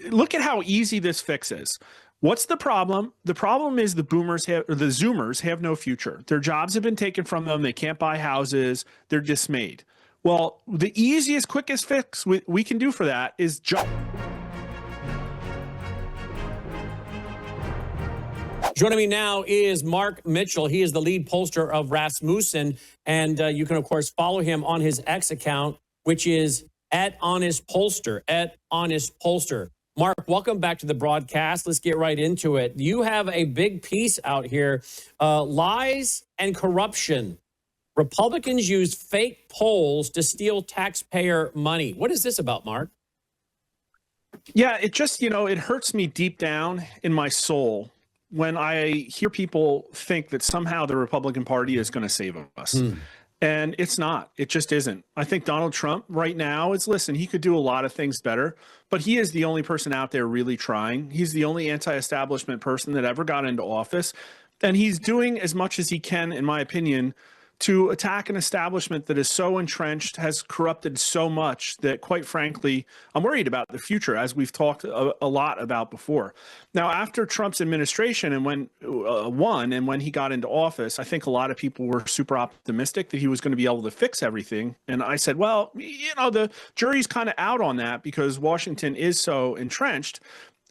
look at how easy this fix is. What's the problem? The problem is the boomers have, or the Zoomers have no future. Their jobs have been taken from them. They can't buy houses. They're dismayed. Well, the easiest, quickest fix we can do for that is just. Joining me now is Mark Mitchell. He is the lead pollster of Rasmussen, and you can, of course, follow him on his X account, which is @HonestPollster, @HonestPollster. Mark, welcome back to the broadcast. Let's get right into it. You have a big piece out here, lies and corruption. Republicans use fake polls to steal taxpayer money. What is this about, Mark? Yeah, it just, it hurts me deep down in my soul when I hear people think that somehow the Republican Party is going to save us. And it's not. It just isn't. I think Donald Trump right now listen, he could do a lot of things better, but he is the only person out there really trying. He's the only anti-establishment person that ever got into office. And he's doing as much as he can, in my opinion, to attack an establishment that is so entrenched, has corrupted so much that, quite frankly, I'm worried about the future, as we've talked a lot about before. Now, after Trump's administration and when won and when he got into office, I think a lot of people were super optimistic that he was going to be able to fix everything. And I said, well, the jury's kind of out on that because Washington is so entrenched.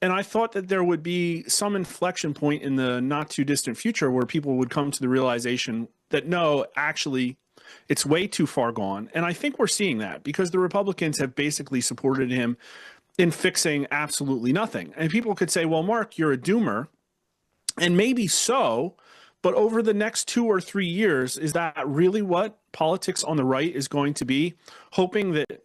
And I thought that there would be some inflection point in the not too distant future where people would come to the realization that no, actually, it's way too far gone. And I think we're seeing that because the Republicans have basically supported him in fixing absolutely nothing. And people could say, well, Mark, you're a doomer. And maybe so, but over the next 2 or 3 years, is that really what politics on the right is going to be? Hoping that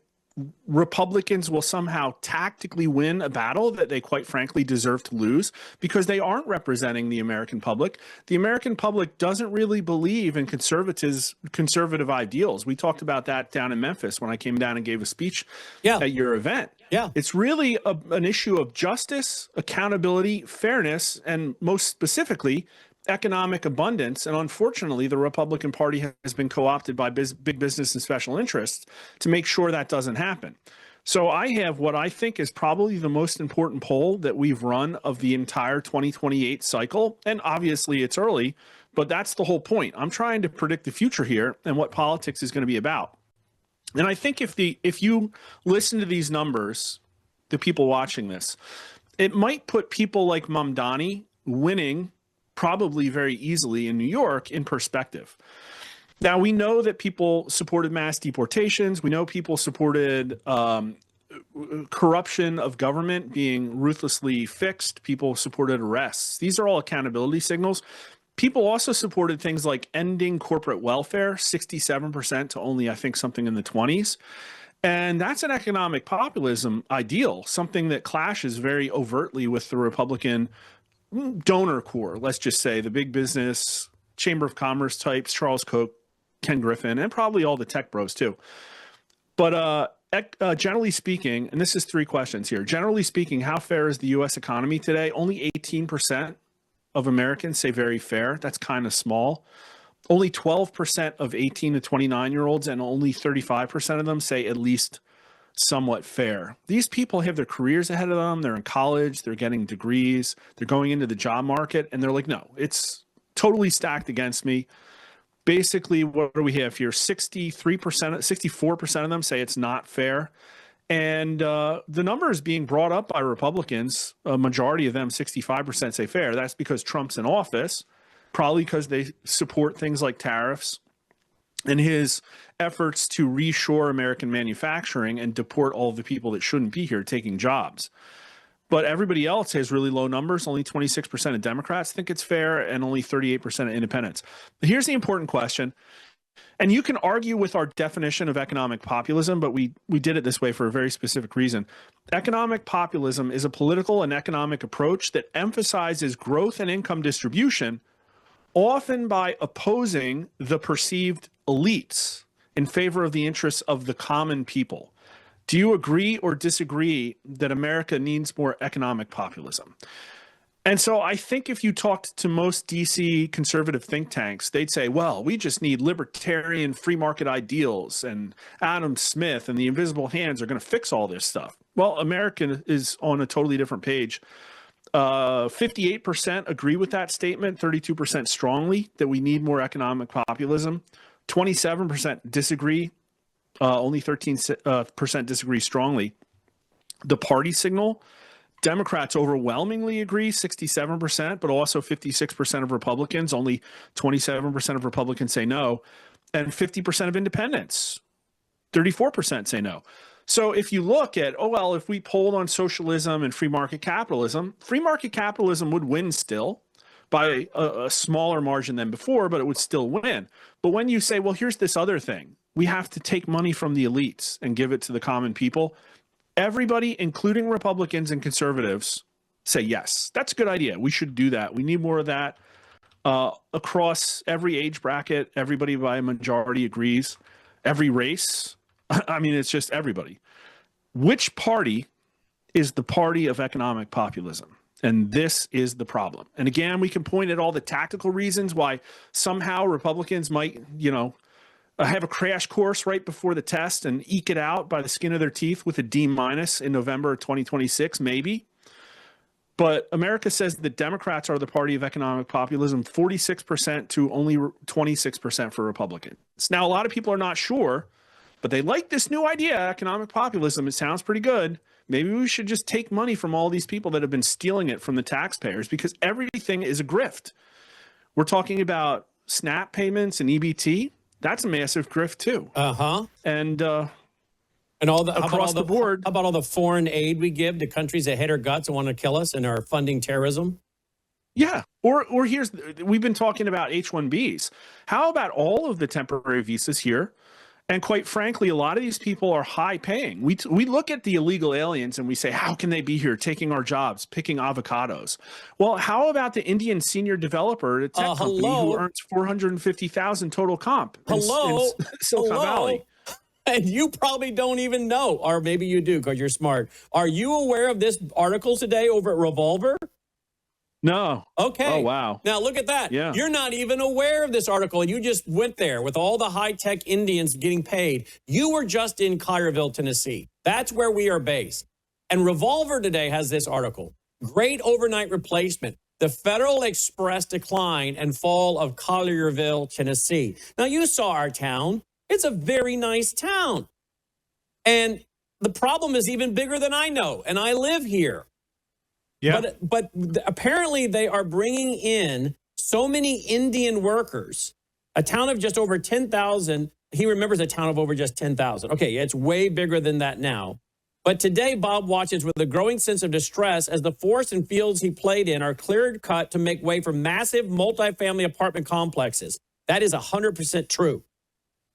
Republicans will somehow tactically win a battle that they quite frankly deserve to lose because they aren't representing the American public. The American public doesn't really believe in conservative ideals. We talked about that down in Memphis when I came down and gave a speech at your event. Yeah. It's really an issue of justice, accountability, fairness, and most specifically, economic abundance. And unfortunately, the Republican Party has been co-opted by big business and special interests to make sure that doesn't happen. So I have what I think is probably the most important poll that we've run of the entire 2028 cycle. And obviously it's early, but that's the whole point. I'm trying to predict the future here and what politics is going to be about. And I think if you listen to these numbers, the people watching this, it might put people like Mamdani winning probably very easily in New York in perspective. Now, we know that people supported mass deportations. We know people supported corruption of government being ruthlessly fixed. People supported arrests. These are all accountability signals. People also supported things like ending corporate welfare, 67% to only, I think, something in the 20s. And that's an economic populism ideal, something that clashes very overtly with the Republican donor core, let's just say, the big business, Chamber of Commerce types, Charles Koch, Ken Griffin, and probably all the tech bros too. But generally speaking, and this is 3 questions here. Generally speaking, how fair is the U.S. economy today? Only 18% of Americans say very fair. That's kind of small. Only 12% of 18 to 29-year-olds and only 35% of them say at least somewhat fair. These people have their careers ahead of them. They're in college. They're getting degrees. They're going into the job market. And they're like, no, it's totally stacked against me. Basically, what do we have here? 64% of them say it's not fair. And the number is being brought up by Republicans. A majority of them, 65%, say fair. That's because Trump's in office, probably because they support things like tariffs and his efforts to reshore American manufacturing and deport all of the people that shouldn't be here taking jobs. But everybody else has really low numbers. Only 26% of Democrats think it's fair and only 38% of independents. But here's the important question. And you can argue with our definition of economic populism, but we did it this way for a very specific reason. Economic populism is a political and economic approach that emphasizes growth and income distribution, often by opposing the perceived elites in favor of the interests of the common people. Do you agree or disagree that America needs more economic populism? And so I think if you talked to most DC conservative think tanks, they'd say, well, we just need libertarian free market ideals, and Adam Smith and the invisible hands are going to fix all this stuff. Well, America is on a totally different page. 58% agree with that statement, 32% strongly that we need more economic populism. 27% disagree. Only 13% disagree strongly. The party signal, Democrats overwhelmingly agree, 67%, but also 56% of Republicans, only 27% of Republicans say no, and 50% of independents, 34% say no. So if you look at, if we polled on socialism and free market capitalism would win still by a smaller margin than before, but it would still win. But when you say, well, here's this other thing, we have to take money from the elites and give it to the common people, everybody, including Republicans and conservatives, say, yes, that's a good idea. We should do that. We need more of that. Across every age bracket, everybody by a majority agrees. Every race, I mean, it's just everybody. Which party is the party of economic populism? And this is the problem. And again, we can point at all the tactical reasons why somehow Republicans might, have a crash course right before the test and eke it out by the skin of their teeth with a D- in November of 2026, maybe. But America says the Democrats are the party of economic populism, 46% to only 26% for Republicans. Now, a lot of people are not sure, but they like this new idea, economic populism. It sounds pretty good. Maybe we should just take money from all these people that have been stealing it from the taxpayers, because everything is a grift. We're talking about SNAP payments and EBT. That's a massive grift too. And all the across the board. How about all the foreign aid we give to countries that hate our guts and want to kill us and are funding terrorism? Yeah. Or we've been talking about H-1Bs. How about all of the temporary visas here? And quite frankly, a lot of these people are high paying. We look at the illegal aliens and we say, how can they be here taking our jobs, picking avocados? Well, how about the Indian senior developer at a tech company who earns $450,000 total comp in Silicon Valley? And you probably don't even know, or maybe you do because you're smart. Are you aware of this article today over at Revolver? No. Okay. Oh, wow. Now look at that. Yeah. You're not even aware of this article, and you just went there with all the high-tech Indians getting paid. You were just in Collierville, Tennessee. That's where we are based. And Revolver today has this article. Great overnight replacement. The Federal Express decline and fall of Collierville, Tennessee. Now, you saw our town. It's a very nice town. And the problem is even bigger than I know, and I live here. Yeah. But apparently they are bringing in so many Indian workers, a town of just over 10,000. He remembers a town of over just 10,000. Okay, it's way bigger than that now. But today, Bob watches with a growing sense of distress as the forests and fields he played in are cleared cut to make way for massive multifamily apartment complexes. That is 100% true.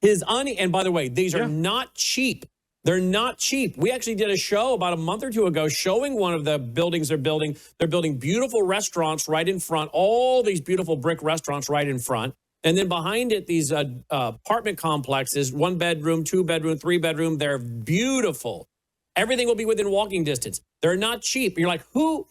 And by the way, these are not cheap. They're not cheap. We actually did a show about a month or two ago showing one of the buildings they're building. They're building beautiful restaurants right in front, all these beautiful brick restaurants right in front. And then behind it, these apartment complexes, 1 bedroom, 2 bedroom, 3 bedroom. They're beautiful. Everything will be within walking distance. They're not cheap. You're like, who's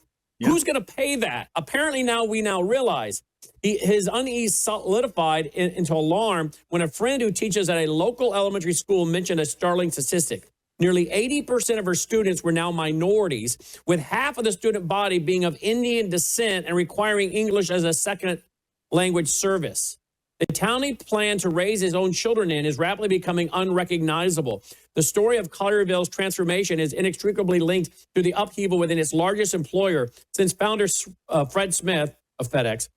going to pay that? Apparently we now realize his unease solidified into alarm when a friend who teaches at a local elementary school mentioned a startling statistic. Nearly 80% of her students were now minorities, with half of the student body being of Indian descent and requiring English as a second language service. The town he planned to raise his own children in is rapidly becoming unrecognizable. The story of Collierville's transformation is inextricably linked to the upheaval within its largest employer since founder Fred Smith of FedEx,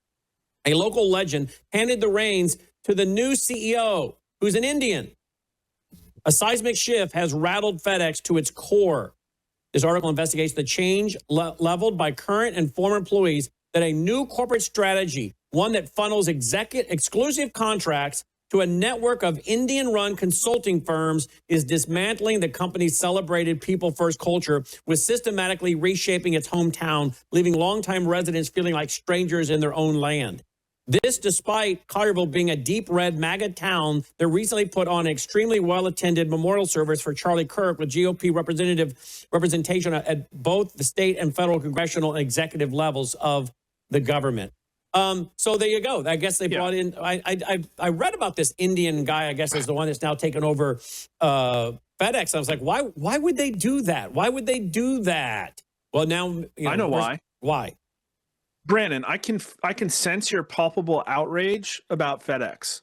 a local legend, handed the reins to the new CEO, who's an Indian. A seismic shift has rattled FedEx to its core. This article investigates the change leveled by current and former employees that a new corporate strategy, one that funnels exclusive contracts to a network of Indian-run consulting firms, is dismantling the company's celebrated people-first culture with systematically reshaping its hometown, leaving longtime residents feeling like strangers in their own land. This despite Collierville being a deep red MAGA town that recently put on an extremely well-attended memorial service for Charlie Kirk with GOP representation at both the state and federal congressional and executive levels of the government. So there you go. I guess they brought in, I read about this Indian guy, I guess is the one that's now taken over FedEx. I was like, why would they do that? Why would they do that? Well, now, I know why. Why? Brandon, I can sense your palpable outrage about FedEx.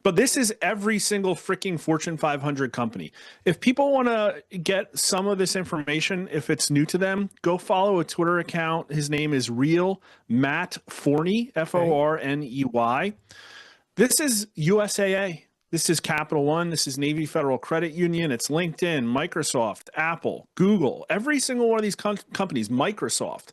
But this is every single freaking Fortune 500 company. If people want to get some of this information, if it's new to them, go follow a Twitter account. His name is Real Matt Forney, Forney. This is USAA. This is Capital One. This is Navy Federal Credit Union. It's LinkedIn, Microsoft, Apple, Google, every single one of these companies, Microsoft.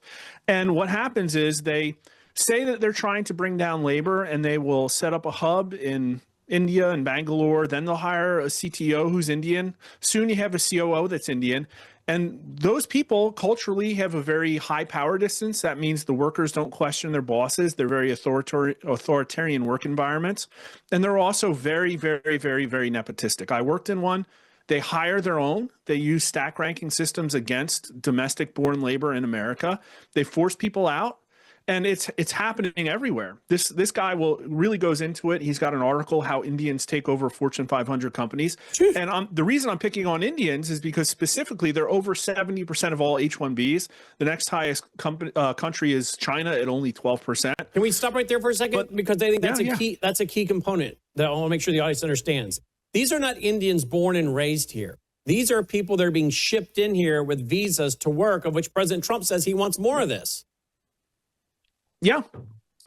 And what happens is they say that they're trying to bring down labor, and they will set up a hub in India and Bangalore. Then they'll hire a CTO who's Indian. Soon you have a COO that's Indian. And those people culturally have a very high power distance. That means the workers don't question their bosses. They're very authoritarian work environments. And they're also very, very, very, very nepotistic. I worked in one. They hire their own. They use stack ranking systems against domestic born labor in America. They force people out. And it's happening everywhere. This guy really goes into it. He's got an article, How Indians Take Over Fortune 500 Companies. And the reason I'm picking on Indians is because specifically they're over 70% of all H-1Bs. The next highest country is China at only 12%. Can we stop right there for a second? Because I think that's a key component that I want to make sure the audience understands. These are not Indians born and raised here. These are people that are being shipped in here with visas to work, of which President Trump says he wants more of this. Yeah,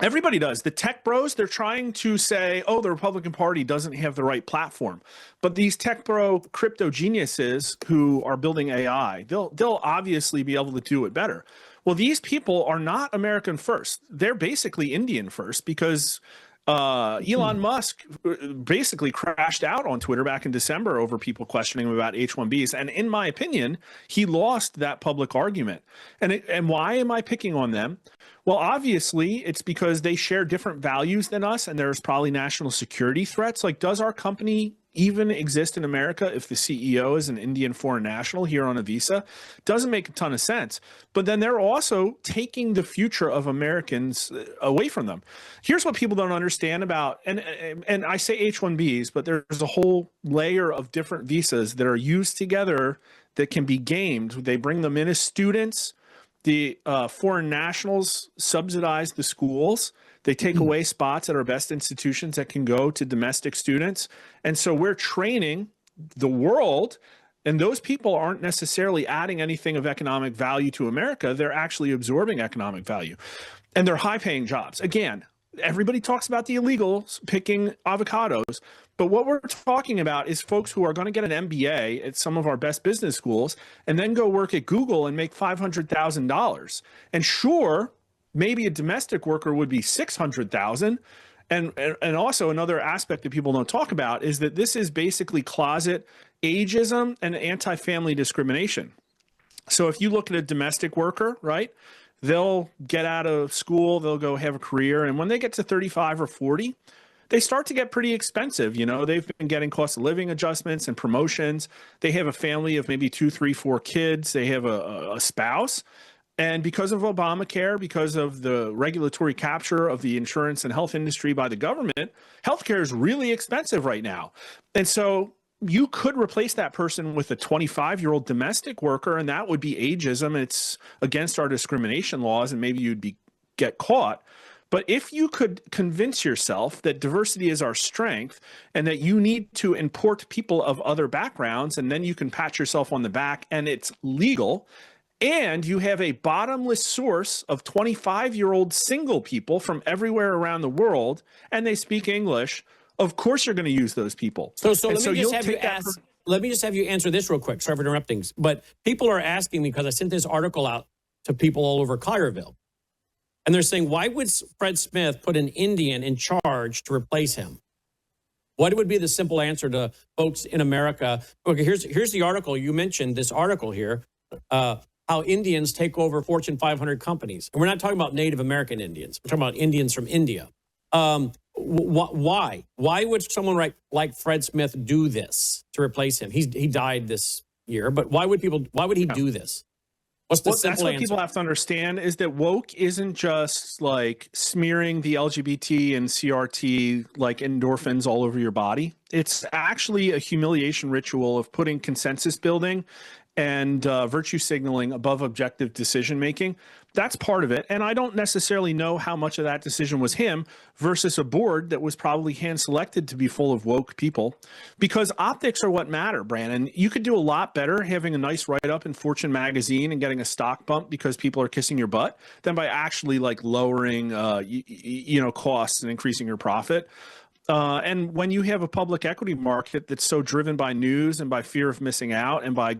everybody does. The tech bros, they're trying to say, oh, the Republican Party doesn't have the right platform. But these tech bro crypto geniuses who are building AI, they'll obviously be able to do it better. Well, these people are not American first. They're basically Indian first, because Elon Musk basically crashed out on Twitter back in December over people questioning him about H-1Bs. And in my opinion, he lost that public argument. And why am I picking on them? Well, obviously, it's because they share different values than us, and there's probably national security threats. Like, does our company even exist in America if the CEO is an Indian foreign national here on a visa? Doesn't make a ton of sense. But then they're also taking the future of Americans away from them. Here's what people don't understand about, and I say H-1Bs, but there's a whole layer of different visas that are used together that can be gamed. They bring them in as students. The foreign nationals subsidize the schools. They take away spots at our best institutions that can go to domestic students. And so we're training the world, and those people aren't necessarily adding anything of economic value to America. They're actually absorbing economic value. And they're high-paying jobs. Again, everybody talks about the illegals picking avocados. But what we're talking about is folks who are going to get an MBA at some of our best business schools and then go work at Google and make $500,000. And sure, maybe a domestic worker would be $600,000. And also another aspect that people don't talk about is that this is basically closet ageism and anti-family discrimination. So if you look at a domestic worker, right, they'll get out of school, they'll go have a career. And when they get to 35 or 40, they start to get pretty expensive. You know, they've been getting cost of living adjustments and promotions. They have a family of maybe 2, 3, 4 kids. They have a spouse. And because of Obamacare, because of the regulatory capture of the insurance and health industry by the government, healthcare is really expensive right now. And so you could replace that person with a 25-year-old domestic worker, and that would be ageism. It's against our discrimination laws, and maybe you'd get caught. But if you could convince yourself that diversity is our strength and that you need to import people of other backgrounds, and then you can pat yourself on the back and it's legal, and you have a bottomless source of 25-year-old single people from everywhere around the world, and they speak English, of course you're going to use those people. So let me just have you answer this real quick. Sorry for interrupting. But people are asking me, because I sent this article out to people all over Collierville. And they're saying, why would Fred Smith put an Indian in charge to replace him? What would be the simple answer to folks in America? Okay, here's the article. You mentioned this article here, how Indians take over Fortune 500 companies. And we're not talking about Native American Indians. We're talking about Indians from India. Why would someone like Fred Smith do this to replace him? He died this year, but why would he do this? What's the simple that's what answer? people have to understand is that woke isn't just like smearing the LGBT and CRT like endorphins all over your body. It's actually a humiliation ritual of putting consensus building and virtue signaling above objective decision making. That's part of it. And I don't necessarily know how much of that decision was him versus a board that was probably hand selected to be full of woke people, because optics are what matter, Brandon. You could do a lot better having a nice write up in Fortune magazine and getting a stock bump because people are kissing your butt than by actually like lowering, costs and increasing your profit. And when you have a public equity market that's so driven by news and by fear of missing out and by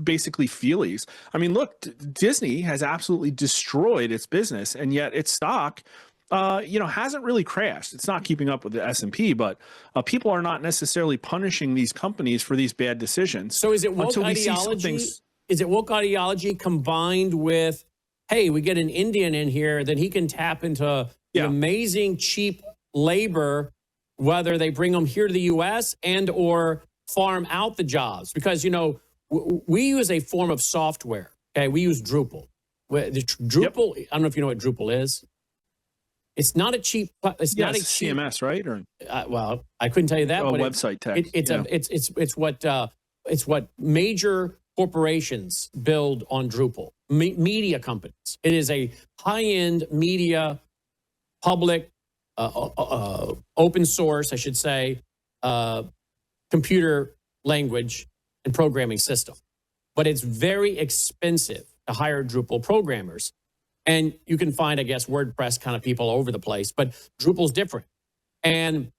basically feelies, I mean, look, Disney has absolutely destroyed its business, and yet its stock, hasn't really crashed. It's not keeping up with the S&P, but people are not necessarily punishing these companies for these bad decisions. So is it woke ideology? Is it woke ideology combined with, hey, we get an Indian in here, then he can tap into the amazing cheap labor, whether they bring them here to the U.S. and or farm out the jobs? Because, we use a form of software. Okay, we use Drupal. Drupal. I don't know if you know what Drupal is. It's not a cheap. It's not a cheap, CMS, right? Or well, I couldn't tell you that. Oh, website tech. It's what major corporations build on Drupal. Media companies. It is a high-end media, public, open source, I should say, computer language and programming system. But it's very expensive to hire Drupal programmers. And you can find, I guess, WordPress kind of people all over the place, but Drupal's different. And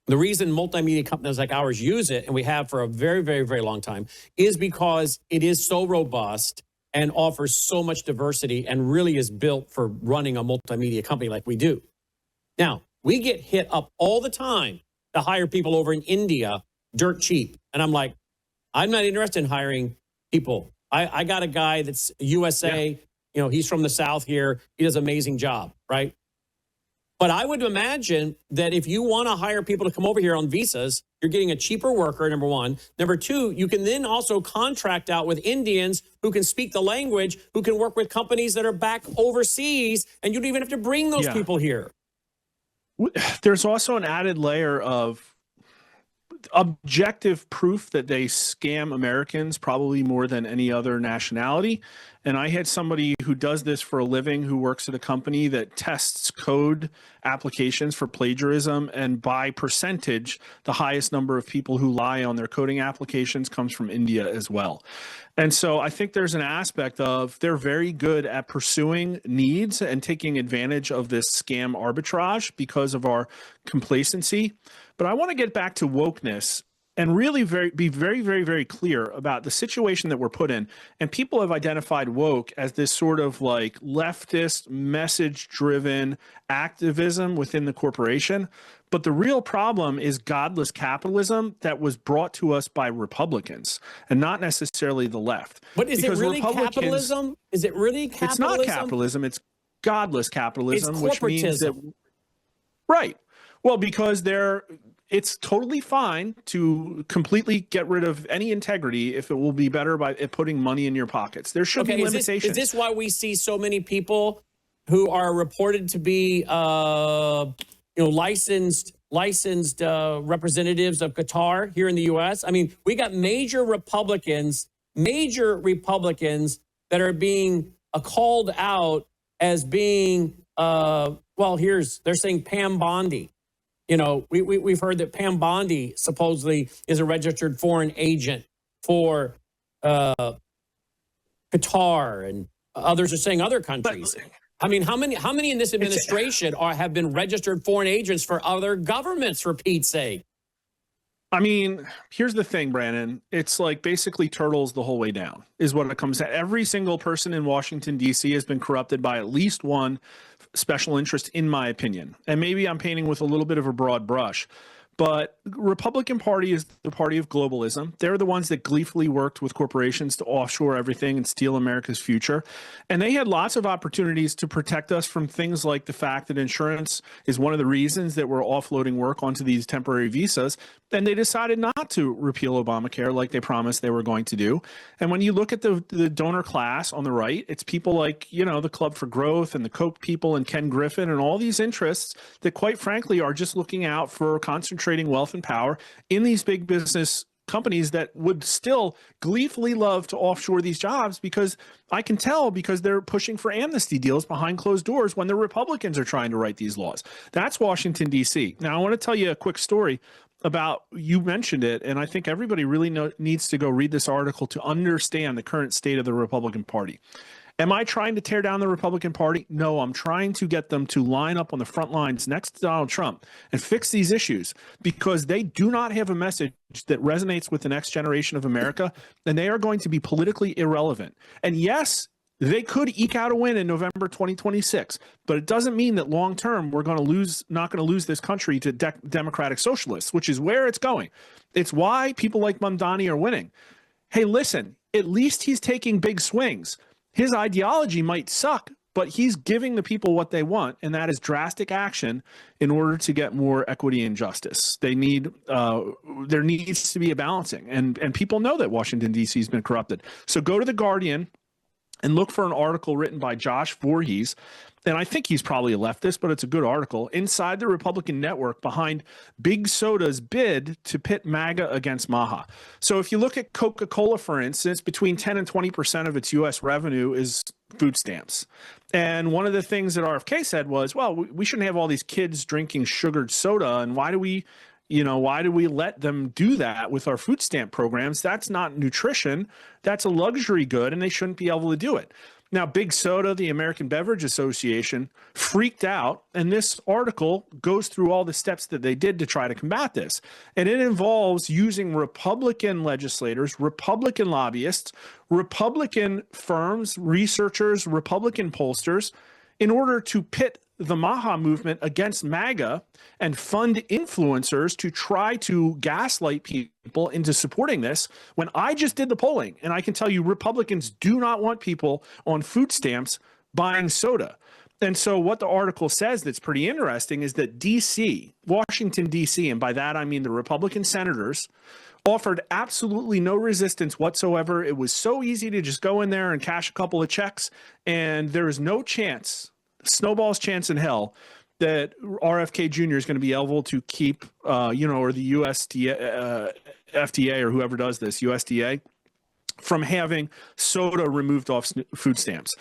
the reason multimedia companies like ours use it, and we have for a very, very, very long time, is because it is so robust and offers so much diversity and really is built for running a multimedia company like we do. Now, we get hit up all the time to hire people over in India dirt cheap. And I'm like, I'm not interested in hiring people. I got a guy that's USA, he's from the South here. He does an amazing job, right? But I would imagine that if you want to hire people to come over here on visas, you're getting a cheaper worker, number one. Number two, you can then also contract out with Indians who can speak the language, who can work with companies that are back overseas, and you don't even have to bring those people here. There's also an added layer of objective proof that they scam Americans probably more than any other nationality. And I had somebody who does this for a living who works at a company that tests code applications for plagiarism. And by percentage, the highest number of people who lie on their coding applications comes from India as well. And so I think there's an aspect of they're very good at pursuing needs and taking advantage of this scam arbitrage because of our complacency. But I want to get back to wokeness and really be very, very, very clear about the situation that we're put in. And people have identified woke as this sort of like leftist, message-driven activism within the corporation. But the real problem is godless capitalism that was brought to us by Republicans and not necessarily the left. But is it really capitalism? Is it really capitalism? It's not capitalism. It's godless capitalism, it's which means that, right. Well, because it's totally fine to completely get rid of any integrity if it will be better by putting money in your pockets. There should be limitations. Is this why we see so many people who are reported to be, licensed representatives of Qatar here in the U.S.? I mean, we got major Republicans that are being called out as being, they're saying Pam Bondi. We've heard that Pam Bondi supposedly is a registered foreign agent for Qatar, and others are saying other countries. I mean, how many in this administration have been registered foreign agents for other governments, for Pete's sake? I mean, here's the thing, Brandon. It's like basically turtles the whole way down is what it comes to. Every single person in Washington, D.C. has been corrupted by at least one special interest, in my opinion. And maybe I'm painting with a little bit of a broad brush. But Republican Party is the party of globalism. They're the ones that gleefully worked with corporations to offshore everything and steal America's future. And they had lots of opportunities to protect us from things like the fact that insurance is one of the reasons that we're offloading work onto these temporary visas. And they decided not to repeal Obamacare like they promised they were going to do. And when you look at the donor class on the right, it's people like, the Club for Growth and the Koch people and Ken Griffin and all these interests that, quite frankly, are just looking out for concentrating wealth and power in these big business companies that would still gleefully love to offshore these jobs, because I can tell because they're pushing for amnesty deals behind closed doors when the Republicans are trying to write these laws. That's Washington, D.C. Now, I want to tell you a quick story about, you mentioned it, and I think everybody really needs to go read this article to understand the current state of the Republican Party. Am I trying to tear down the Republican Party? No, I'm trying to get them to line up on the front lines next to Donald Trump and fix these issues, because they do not have a message that resonates with the next generation of America, and they are going to be politically irrelevant. And yes, they could eke out a win in November 2026, but it doesn't mean that long term we're going to not going to lose this country to democratic socialists, which is where it's going. It's why people like Mamdani are winning. Hey, listen, at least he's taking big swings. His ideology might suck, but he's giving the people what they want, and that is drastic action in order to get more equity and justice. There needs to be a balancing, and people know that Washington, D.C. has been corrupted. So go to The Guardian and look for an article written by Josh Voorhees, and I think he's probably a leftist, but it's a good article, inside the Republican network behind Big Soda's bid to pit MAGA against MAHA. So if you look at Coca-Cola, for instance, between 10 and 20% of its U.S. revenue is food stamps. And one of the things that RFK said was, well, we shouldn't have all these kids drinking sugared soda, and why do we let them do that with our food stamp programs? That's not nutrition. That's a luxury good, and they shouldn't be able to do it. Now, Big Soda, the American Beverage Association, freaked out, and this article goes through all the steps that they did to try to combat this. And it involves using Republican legislators, Republican lobbyists, Republican firms, researchers, Republican pollsters, in order to pit the MAHA movement against MAGA and fund influencers to try to gaslight people into supporting this, when I just did the polling, and I can tell you Republicans do not want people on food stamps buying soda. And so what the article says that's pretty interesting is that D.C., Washington, D.C., and by that I mean the Republican senators, offered absolutely no resistance whatsoever. It was so easy to just go in there and cash a couple of checks, and there is no chance, snowball's chance in hell, that RFK Jr. is going to be able to keep, or the USDA, FDA, or whoever does this, USDA, from having soda removed off food stamps.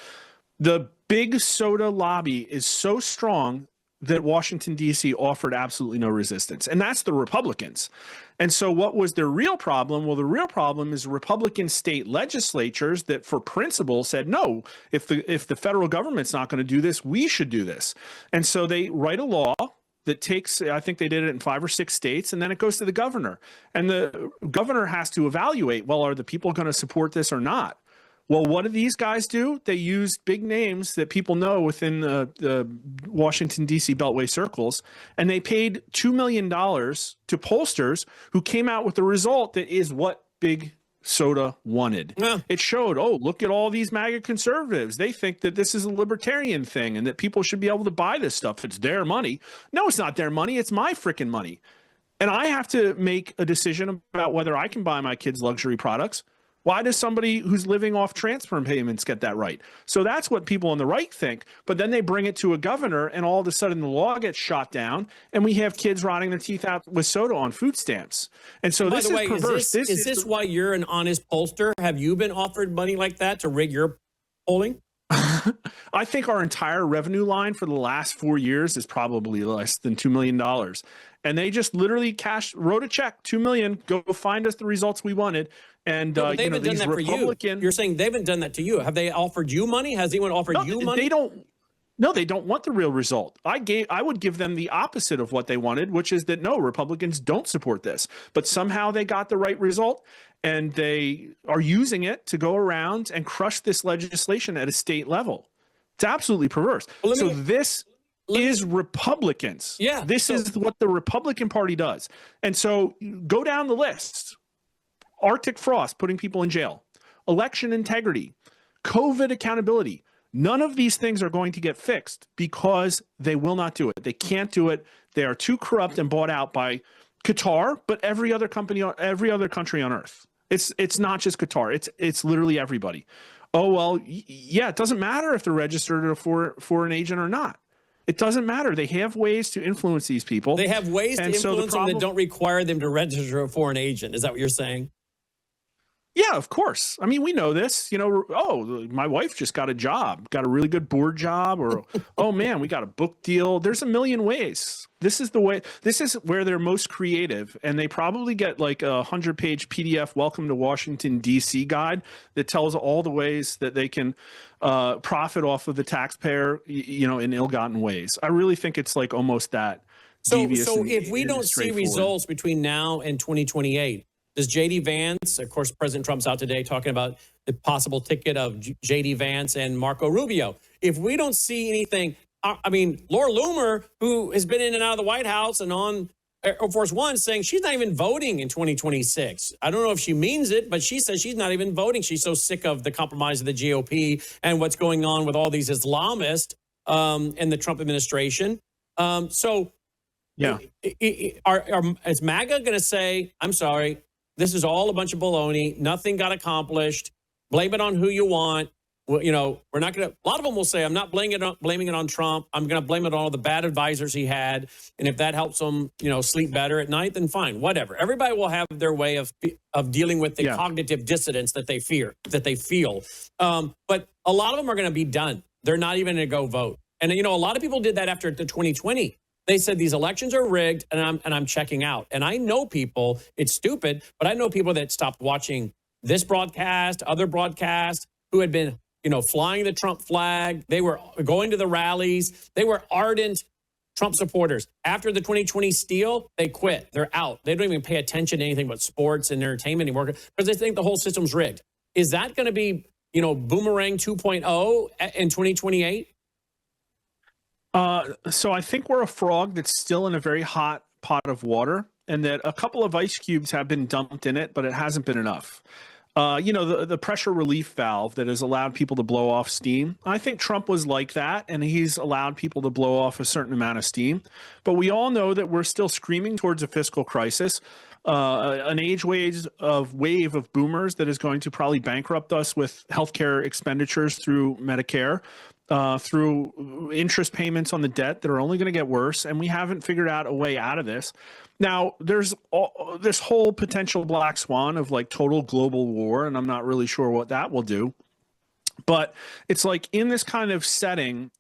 The big soda lobby is so strong that Washington, D.C. offered absolutely no resistance. And that's the Republicans. And so what was their real problem? Well, the real problem is Republican state legislatures that, for principle, said, no, if the federal government's not going to do this, we should do this. And so they write a law that takes, I think they did it in 5 or 6 states, and then it goes to the governor. And the governor has to evaluate, well, are the people going to support this or not? Well, what do these guys do? They use big names that people know within the Washington, D.C. Beltway circles, and they paid $2 million to pollsters who came out with the result that is what Big Soda wanted. Yeah. It showed, oh, look at all these MAGA conservatives. They think that this is a libertarian thing and that people should be able to buy this stuff. It's their money. No, it's not their money. It's my freaking money. And I have to make a decision about whether I can buy my kids luxury products. Why does somebody who's living off transfer payments get that right? So that's what people on the right think. But then they bring it to a governor, and all of a sudden the law gets shot down, and we have kids rotting their teeth out with soda on food stamps. And so this is perverse. Is this why you're an honest pollster? Have you been offered money like that to rig your polling? I think our entire revenue line for the last 4 years is probably less than $2 million. And they just literally wrote a check, $2 million, go find us the results we wanted. And no, they haven't done that Republican... for you. You're saying they haven't done that to you. Have they offered you money? Has anyone offered you money? They don't. No, they don't want the real result. I would give them the opposite of what they wanted, which is that no, Republicans don't support this. But somehow they got the right result, and they are using it to go around and crush this legislation at a state level. It's absolutely perverse. Well, is Republicans. Yeah. This is what the Republican Party does. And so go down the list. Arctic frost, putting people in jail, election integrity, COVID accountability. None of these things are going to get fixed because they will not do it. They can't do it. They are too corrupt and bought out by Qatar, but every other company, every other country on earth. It's not just Qatar. It's literally everybody. Oh, well, yeah, it doesn't matter if they're registered for an agent or not. It doesn't matter. They have ways to influence these people. They have ways to influence them that don't require them to register a foreign agent. Is that what you're saying? Yeah, of course. I mean, we know this, oh, my wife just got a job, got a really good board job, or, oh man, we got a book deal. There's a million ways. This is where they're most creative. And they probably get like a 100-page PDF Welcome to Washington, D.C. guide that tells all the ways that they can profit off of the taxpayer, in ill-gotten ways. I really think it's like almost that devious. So if we don't see results between now and 2028, does J.D. Vance, of course, President Trump's out today talking about the possible ticket of J.D. Vance and Marco Rubio. If we don't see anything, I mean, Laura Loomer, who has been in and out of the White House and on Air Force One, saying she's not even voting in 2026. I don't know if she means it, but she says she's not even voting. She's so sick of the compromise of the GOP and what's going on with all these Islamists in the Trump administration. Yeah, is MAGA going to say, I'm sorry, this is all a bunch of baloney. Nothing got accomplished. Blame it on who you want. Well, we're not going to. A lot of them will say, I'm not blaming it on Trump. I'm going to blame it on all the bad advisors he had. And if that helps them, sleep better at night, then fine, whatever. Everybody will have their way of dealing with the cognitive dissonance that they feel. But a lot of them are going to be done. They're not even going to go vote. And a lot of people did that after the 2020. They said these elections are rigged, and I'm checking out. And I know people, it's stupid, but I know people that stopped watching this broadcast, other broadcasts, who had been, flying the Trump flag. They were going to the rallies. They were ardent Trump supporters. After the 2020 steal, they quit. They're out. They don't even pay attention to anything but sports and entertainment anymore because they think the whole system's rigged. Is that going to be, boomerang 2.0 in 2028? So I think we're a frog that's still in a very hot pot of water, and that a couple of ice cubes have been dumped in it, but it hasn't been enough. The pressure relief valve that has allowed people to blow off steam. I think Trump was like that, and he's allowed people to blow off a certain amount of steam. But we all know that we're still screaming towards a fiscal crisis, an wave of boomers that is going to probably bankrupt us with healthcare expenditures through Medicare. Through interest payments on the debt that are only going to get worse, and we haven't figured out a way out of this. Now, there's this whole potential black swan of like total global war, and I'm not really sure what that will do. But it's like in this kind of setting,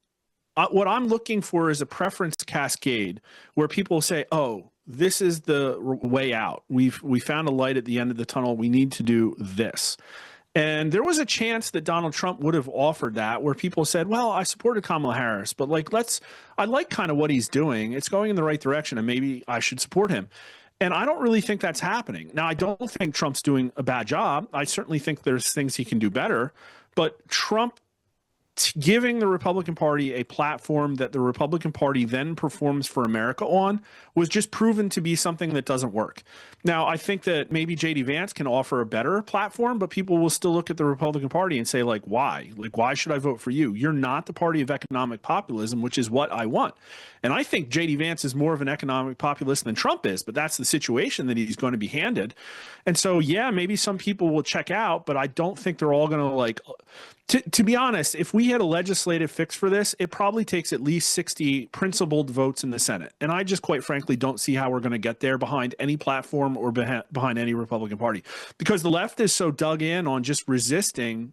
what I'm looking for is a preference cascade where people say, oh, this is the way out. We found a light at the end of the tunnel. We need to do this. And there was a chance that Donald Trump would have offered that, where people said, well, I supported Kamala Harris, but I like kind of what he's doing. It's going in the right direction, and maybe I should support him. And I don't really think that's happening. Now, I don't think Trump's doing a bad job. I certainly think there's things he can do better. But Trump giving the Republican Party a platform that the Republican Party then performs for America on was just proven to be something that doesn't work. Now, I think that maybe J.D. Vance can offer a better platform, but people will still look at the Republican Party and say, why? Why should I vote for you? You're not the party of economic populism, which is what I want. And I think J.D. Vance is more of an economic populist than Trump is, but that's the situation that he's going to be handed. And so, yeah, maybe some people will check out, but I don't think they're all going to be honest, if we had a legislative fix for this, it probably takes at least 60 principled votes in the Senate. And I just quite frankly don't see how we're going to get there behind any platform or behind any Republican Party, because the left is so dug in on just resisting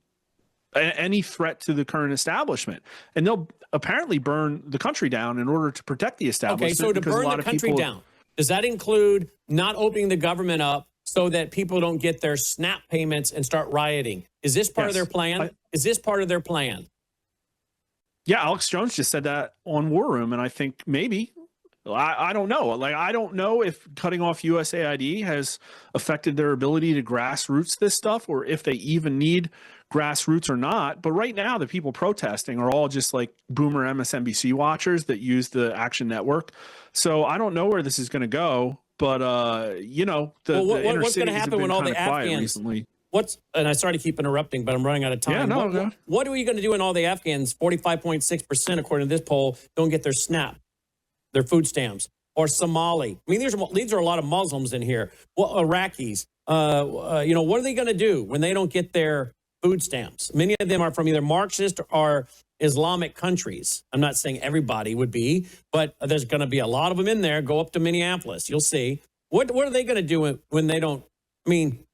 any threat to the current establishment. And they'll apparently burn the country down in order to protect the establishment. Okay, so to burn the country down, does that include not opening the government up so that people don't get their SNAP payments and start rioting? Is this part of their plan? Is this part of their plan? Yeah, Alex Jones just said that on War Room, and I think maybe. I don't know. I don't know if cutting off USAID has affected their ability to grassroots this stuff, or if they even need grassroots or not. But right now, the people protesting are all just like boomer MSNBC watchers that use the Action Network. So I don't know where this is going to go. But, you know, the inner what's going to cities have happen when been all kind the of quiet Afghans recently. And I sorry to keep interrupting, but I'm running out of time. Yeah, no, what are you going to do when all the Afghans, 45.6%, according to this poll, don't get their SNAP, their food stamps, or Somali? I mean, these are a lot of Muslims in here. Well, Iraqis. You know, what are they going to do when they don't get their food stamps? Many of them are from either Marxist or Islamic countries. I'm not saying everybody would be, but there's going to be a lot of them in there. Go up to Minneapolis. You'll see. What are they going to do when they don't? I mean,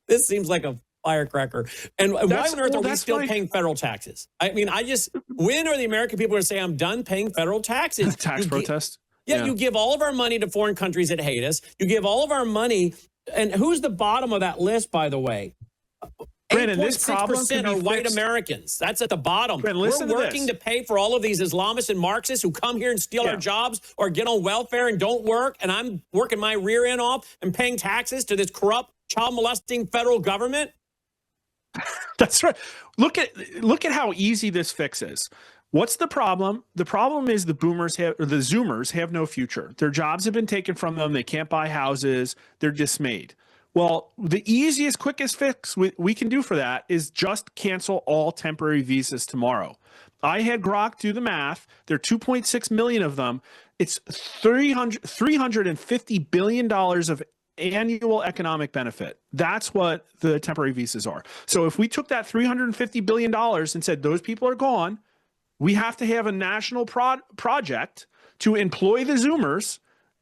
this seems like a firecracker. And why on earth are we still paying federal taxes? I mean, when are the American people going to say, I'm done paying federal taxes? Tax protest? Yeah, you give all of our money to foreign countries that hate us. You give all of our money. And who's the bottom of that list, by the way? Brandon, this problem 8.6% are white fixed. Americans. That's at the bottom. Brandon, We're working to pay for all of these Islamists and Marxists who come here and steal our jobs or get on welfare and don't work. And I'm working my rear end off and paying taxes to this corrupt, child molesting federal government. That's right. Look at how easy this fix is. What's the problem? The problem is the Zoomers have no future. Their jobs have been taken from them. They can't buy houses. They're dismayed. Well, the easiest, quickest fix we can do for that is just cancel all temporary visas tomorrow. I had Grok do the math. There are 2.6 million of them. It's $350 billion of annual economic benefit. That's what the temporary visas are. So if we took that $350 billion and said those people are gone, we have to have a national project to employ the Zoomers.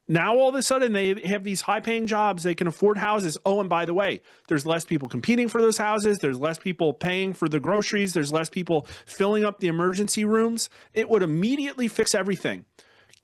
Now, all of a sudden, they have these high-paying jobs. They can afford houses. Oh, and by the way, there's less people competing for those houses. There's less people paying for the groceries. There's less people filling up the emergency rooms. It would immediately fix everything.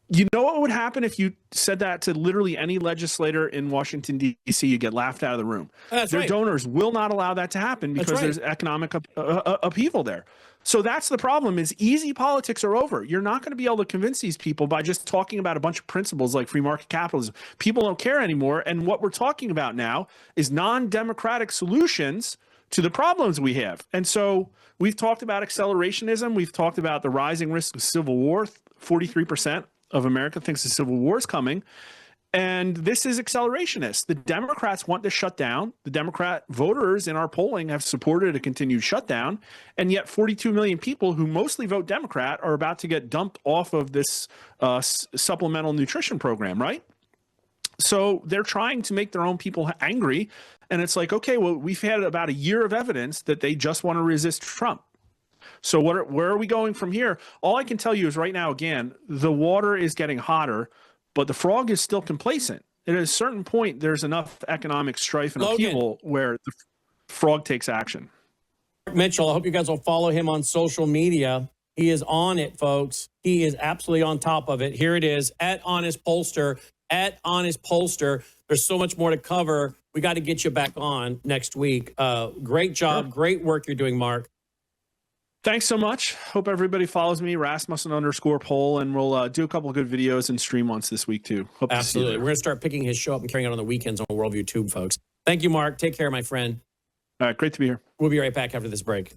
You know what would happen if you said that to literally any legislator in Washington, D.C.? You get laughed out of the room. Their donors will not allow that to happen because there's economic upheaval there. So that's the problem is easy politics are over. You're not going to be able to convince these people by just talking about a bunch of principles like free market capitalism. People don't care anymore. And what we're talking about now is non-democratic solutions to the problems we have. And so we've talked about accelerationism. We've talked about the rising risk of civil war. 43% of America thinks a civil war is coming. And this is accelerationist. The Democrats want to shut down. The Democrat voters in our polling have supported a continued shutdown. And yet 42 million people who mostly vote Democrat are about to get dumped off of this supplemental nutrition program, right? So they're trying to make their own people angry. And it's like, okay, well, we've had about a year of evidence that they just want to resist Trump. So where are we going from here? All I can tell you is right now, again, the water is getting hotter. But the frog is still complacent. At a certain point, there's enough economic strife and upheaval where the frog takes action. Mitchell, I hope you guys will follow him on social media. He is on it, folks. He is absolutely on top of it. Here it is, @HonestPollster, @HonestPollster. There's so much more to cover. We got to get you back on next week. Great job. Sure. Great work you're doing, Mark. Thanks so much. Hope everybody follows me, Rasmussen_poll, and we'll do a couple of good videos and stream once this week too. Hope Absolutely. We're going to start picking his show up and carrying it on the weekends on Worldview Tube, folks. Thank you, Mark. Take care, my friend. All right. Great to be here. We'll be right back after this break.